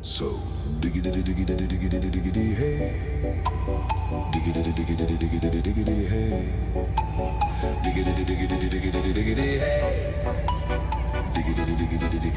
So diggity diggity diggity diggity hey, diggity diggity diggity diggity hey, diggity diggity diggity diggity hey, diggity diggity diggity